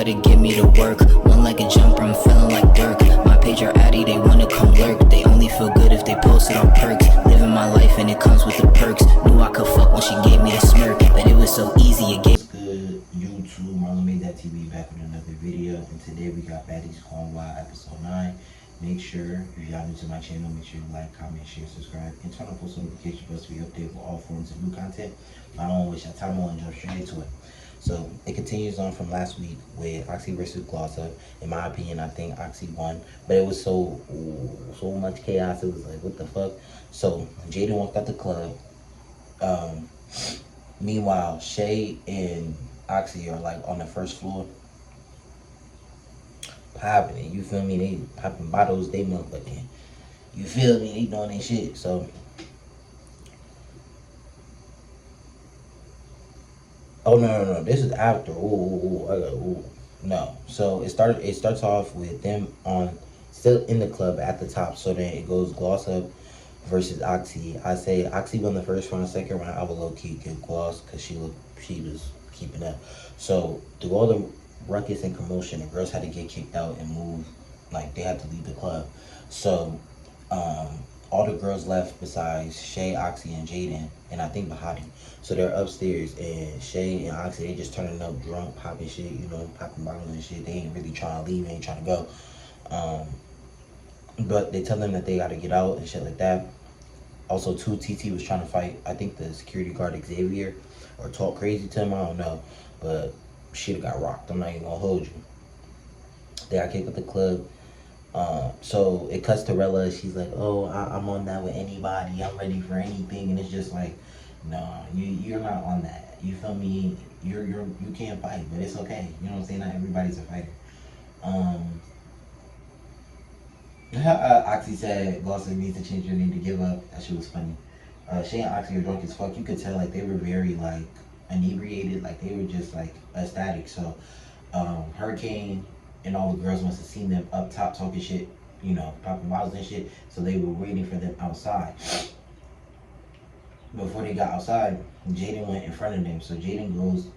try to get me to work. One like a jumper, I'm feeling like Dirk. My page are addy, they wanna come lurk. They only feel good if they post it on perks. Living my life and it comes with the perks. Knew I could fuck when she gave me the smirk, but it was so easy, it gave. What's good, YouTube? MarlonmadethatTV back with another video, and today we got Baddies Gone Wild episode 9. Make sure, if y'all new to my channel, make sure you like, comment, share, subscribe, and turn on post notification bells to be updated with all forms of new content. I don't waste your time, I want to jump straight into it. So it continues on from last week with Oxy versus Glossa. In my opinion, I think Oxy won, but it was so much chaos. It was like, what the fuck? So Jaden walked out the club. Meanwhile, Shay and Oxy are like on the first floor, popping it. You feel me? They popping bottles. They motherfucking. You feel me? They doing their shit. So. Oh no! This is after. No. So it starts off with them still in the club at the top. So then it goes Glossa versus Oxy. I say Oxy won the first round. Second round, I would low key give Gloss because she was keeping up. So through all the ruckus and commotion, the girls had to get kicked out and move. Like they had to leave the club. So all the girls left besides Shay, Oxy, and Jaden, and I think Baddies. So they're upstairs, and Shay and Oxy, they just turning up drunk, popping shit, you know, popping bottles and shit. They ain't really trying to leave, ain't trying to go. But they tell them that they got to get out and shit like that. Also, too, TT was trying to fight, I think, the security guard Xavier, or talk crazy to him, I don't know. But shit got rocked. I'm not even gonna hold you. They got kicked out the club. So it cuts to Rella. She's like, oh, I'm on that with anybody. I'm ready for anything. And it's just like, no, you're not on that. You feel me? You can't fight, but it's okay. You know what I'm saying? Not everybody's a fighter. Oxy said Glossa needs to change your name to give up. That shit was funny. Shay and Oxy are drunk as fuck. You could tell like they were very like inebriated. Like they were just like ecstatic. So Hurricane and all the girls must have seen them up top talking shit, you know, popping bottles and shit. So they were waiting for them outside. Before they got outside, Jaden went in front of them. So Jaden goes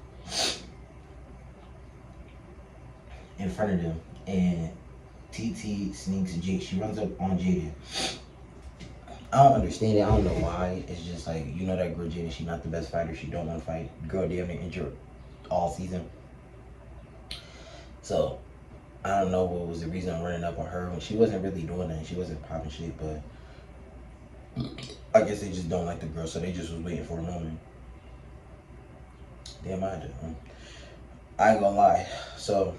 in front of them, and TT sneaks Jake. She runs up on Jaden. I don't understand it. I don't know why. It's just like, you know that girl Jaden, she not the best fighter. She don't want to fight. Girl damn near injured all season. So I don't know what was the reason I'm running up on her when she wasn't really doing that. She wasn't popping shit, but I guess they just don't like the girl, so they just was waiting for a moment. Damn, I ain't gonna lie. So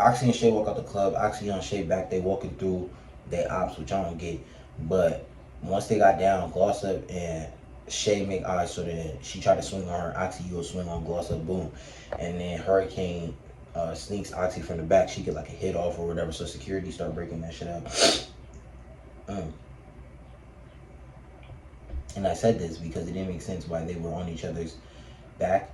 Oxy and Shay walk out the club. Oxy on Shay back. They walking through their ops, which I don't get. But once they got down, Glossa and Shay make eyes, so then she tried to swing on her. Oxy, you go swing on Glossa, boom. And then Hurricane sneaks Oxy from the back. She get like a hit off or whatever, so security start breaking that shit up. And I said this because it didn't make sense why they were on each other's back.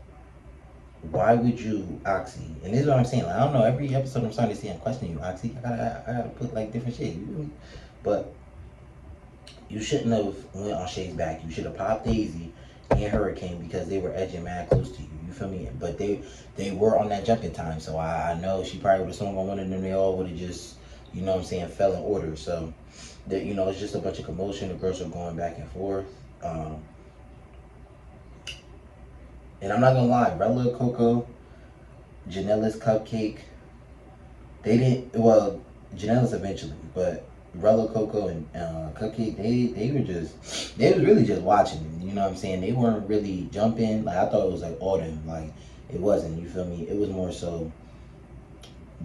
Why would you, Oxy? And this is what I'm saying. Like, I don't know. Every episode I'm starting to see I'm questioning you, Oxy. I gotta put like different shit. But you shouldn't have went on Shay's back. You should have popped Daisy and Hurricane because they were edging mad close to you. You feel me? But they were on that jumping time. So I know she probably would have swung on one of them. They all would have just, you know what I'm saying, fell in order. So, you know, it's just a bunch of commotion. The girls are going back and forth. And I'm not gonna lie, Rella, Coco, Janella's Cupcake, they didn't, well, Janella's eventually, but Rella, Coco, and Cupcake, they was really just watching them, you know what I'm saying? They weren't really jumping. Like, I thought it was like autumn. Like, it wasn't, you feel me? It was more so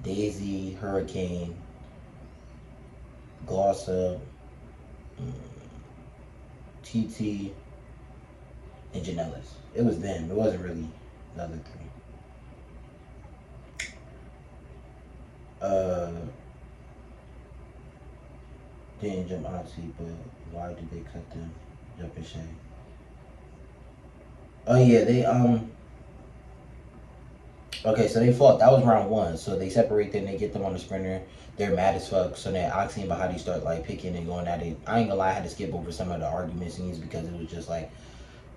Daisy, Hurricane, Glossa, TT, and Janella's. It was them. It wasn't really the other three. Didn't jump Oxy, but why did they cut them? Jumping Shay. Oh yeah, they okay, so they fought. That was round 1. So they separate them, they get them on the sprinter. They're mad as fuck. So then Oxy and Baddies start like picking and going at it. I ain't gonna lie, I had to skip over some of the argument scenes because it was just like,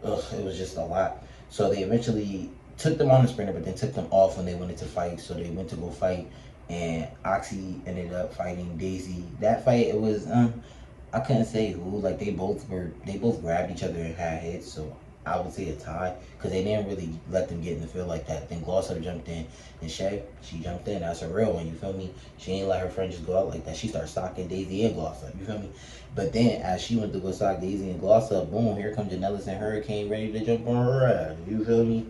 ugh, it was just a lot. So they eventually took them on the sprinter, but then took them off when they wanted to fight. So they went to go fight, and Oxy ended up fighting Daisy. That fight, it was I couldn't say who. Like they both grabbed each other and had hits. So I would say a tie, because they didn't really let them get in the field like that. Then Gloss up jumped in, and Shay, she jumped in. That's a real one, you feel me? She ain't let her friend just go out like that. She started stalking Daisy and Gloss up, you feel me? But then as she went to go stalk Daisy and Gloss up, boom, here comes Janellis and Hurricane ready to jump on her ass, you feel me?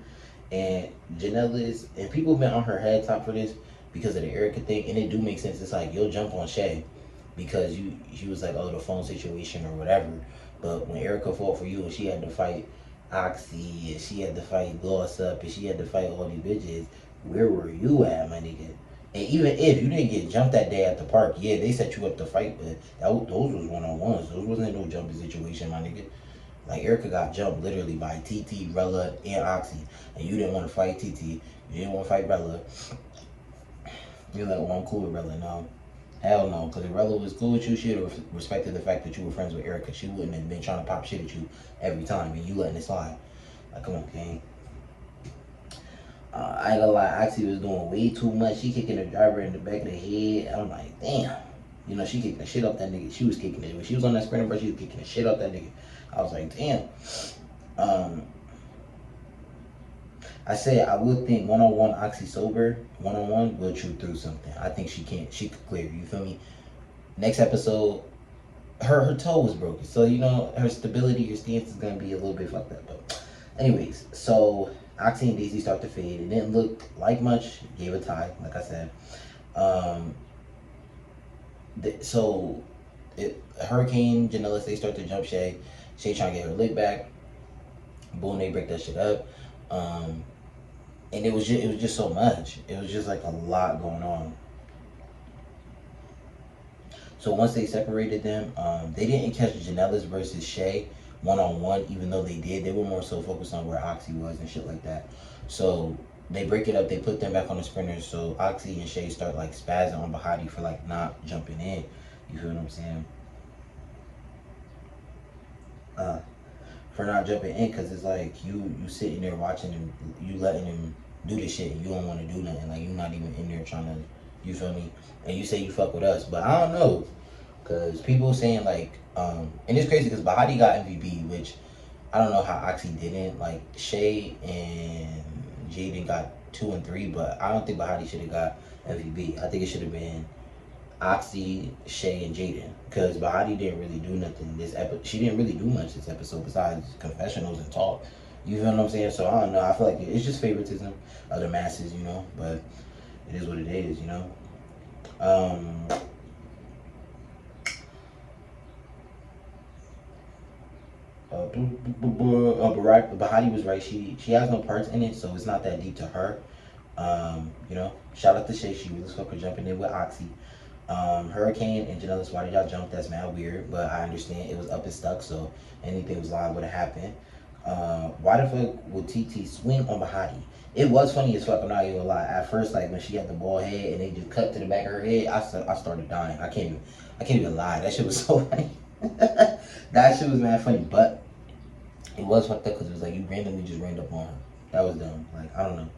And Janellis, and people been on her head top for this because of the Erica thing, and it do make sense. It's like, you'll jump on Shay because she was like, oh, the phone situation or whatever. But when Erica fought for you and she had to fight Oxy, and she had to fight Gloss Up, and she had to fight all these bitches, where were you at, my nigga? And even if you didn't get jumped that day at the park, yeah, they set you up to fight, but those was one-on-ones. Those wasn't no jumping situation, my nigga. Like, Erica got jumped literally by TT, Rella, and Oxy, and you didn't want to fight TT, you didn't want to fight Rella. You're like, well, I'm cool with Rella. No, hell no, because if Rella was cool with you, she would have respected the fact that you were friends with Erica. She wouldn't have been trying to pop shit at you every time, and you letting it slide. Like, come on, gang. I ain't gonna lie, Oxy was doing way too much. She kicking the driver in the back of the head. I'm like, damn. You know, she kicking the shit off that nigga. She was kicking it. When she was on that sprinter, bro, she was kicking the shit off that nigga. I was like, damn. I said I would think one-on-one Oxy sober, one-on-one will chew through something. I think she could clear, you feel me? Next episode, her toe was broken. So, you know, her stability, her stance is going to be a little bit fucked up. But anyways, so Oxy and Daisy start to fade. It didn't look like much. Gave a tie, like I said. Hurricane, Janellis, they start to jump Shay. Shay trying to get her leg back. Boom, they break that shit up. And it was just so much. It was just like a lot going on. So once they separated them, they didn't catch Janellis versus Shay one-on-one, even though they did. They were more so focused on where Oxy was and shit like that. So they break it up, they put them back on the sprinters, so Oxy and Shay start like spazzing on Baddies for like not jumping in. You feel what I'm saying? For not jumping in, because it's like you sitting there watching him, you letting him do this shit, and you don't want to do nothing. Like, you're not even in there trying to, you feel me? And you say you fuck with us, but I don't know, because people saying like, and it's crazy because Baddies got MVP, which I don't know how Oxy didn't. Like, Shay and Jaden got 2 and 3, but I don't think Baddies should have got MVP. I think it should have been Oxy, Shay, and Jaden, because Baddies didn't really do nothing this episode. She didn't really do much this episode besides confessionals and talk. You feel what I'm saying? So I don't know. I feel like it's just favoritism of the masses, you know. But it is what it is, you know. Baddies was right. She has no parts in it, so it's not that deep to her. You know. Shout out to Shay. She really fuck for jumping in with Oxy. Hurricane and Janellis, why did y'all jump? That's mad weird, but I understand it was up and stuck, so anything was live would have happened. Why the fuck would TT swing on Baddies? It was funny as fuck, I'm not even gonna lie. At first, like when she had the bald head and they just cut to the back of her head, I started dying. I can't even lie. That shit was so funny. That shit was mad funny, but it was fucked up because it was like you randomly just ran up on her. That was dumb. Like, I don't know.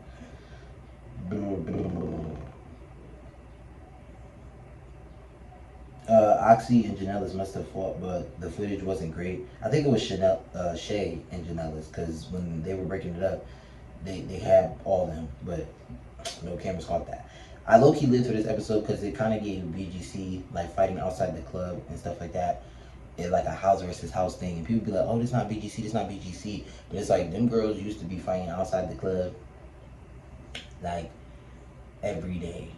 Oxy and Janellis must have fought, but the footage wasn't great. I think it was Shay and Janellis, because when they were breaking it up, they had all of them, but no cameras caught that. I low-key lived for this episode because it kind of gave BGC, like, fighting outside the club and stuff like that. It like a house versus house thing, and people be like, oh, this not BGC, this not BGC. But it's like, them girls used to be fighting outside the club, like, every day.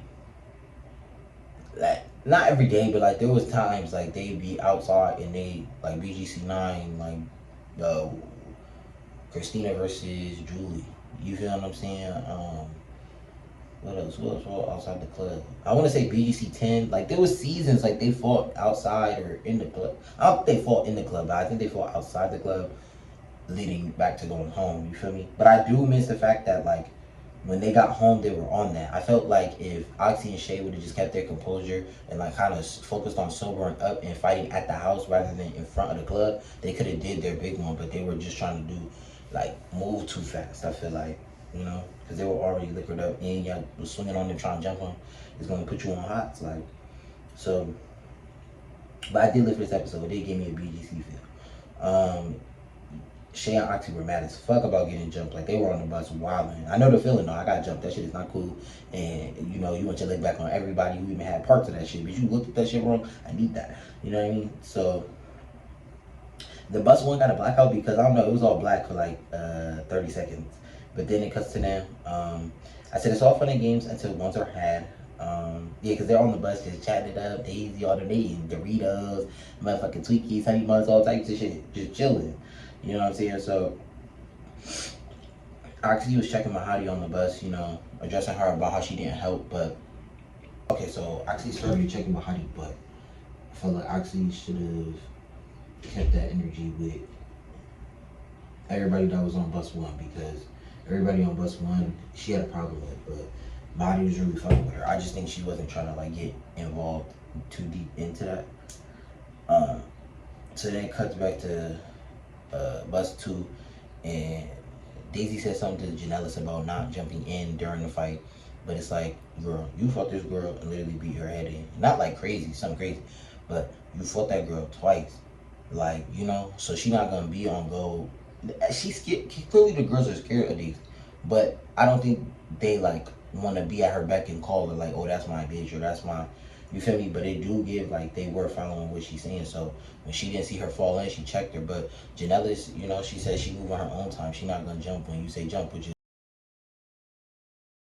Like, not every day, but like there was times like they'd be outside and they like BGC9, like Christina versus Julie. You feel what I'm saying? What else outside the club? I want to say BGC10. Like, there was seasons like they fought outside or in the club. I don't think they fought in the club, but I think they fought outside the club leading back to going home. You feel me? But I do miss the fact that like when they got home, they were on that. I felt like if Oxy and Shay would have just kept their composure and like kind of focused on sobering up and fighting at the house rather than in front of the club, they could have did their big one. But they were just trying to do like move too fast, I feel like. you know, because they were already liquored up, and y'all was swinging on them trying to jump on. It's gonna put you on hots, like, so. But I did live for this episode. It did give me a BGC feel. Shay and Oxy were mad as fuck about getting jumped. Like, they were on the bus wilding. I know the feeling though. I got jumped. That shit is not cool. And you know, you want your leg back on everybody who even had parts of that shit. But you looked at that shit wrong. I need that. You know what I mean? So the bus one got a blackout because I don't know. It was all black for like 30 seconds. But then it cuts to them. I said it's all fun and games until ones are had. Yeah, because they're on the bus just chatting it up, Daisy, all them eating Doritos, motherfucking Twinkies, Honey Buns, all types of shit, just chilling. You know what I'm saying? So, Oxy was checking Mahadi on the bus, you know, addressing her about how she didn't help, but, okay, so Oxy started checking Mahadi, but I felt like Oxy should have kept that energy with everybody that was on bus one, because everybody on bus one, she had a problem with, but Mahadi was really fucking with her. I just think she wasn't trying to, like, get involved too deep into that. So then it cuts back to bus two, and Daisy said something to Janellis about not jumping in during the fight, but it's like, girl, you fought this girl and literally beat her head in. Not like crazy, something crazy, but you fought that girl twice. Like, you know, so she not gonna be on go. She's scared. Clearly the girls are scared of these, but I don't think they like want to be at her beck and call her like, oh, that's my bitch, or that's my, you feel me? But they do give, like, they were following what she's saying. So when she didn't see her fall in, she checked her. But Janellis, you know, she said she move on her own time. She not gonna jump when you say jump, which is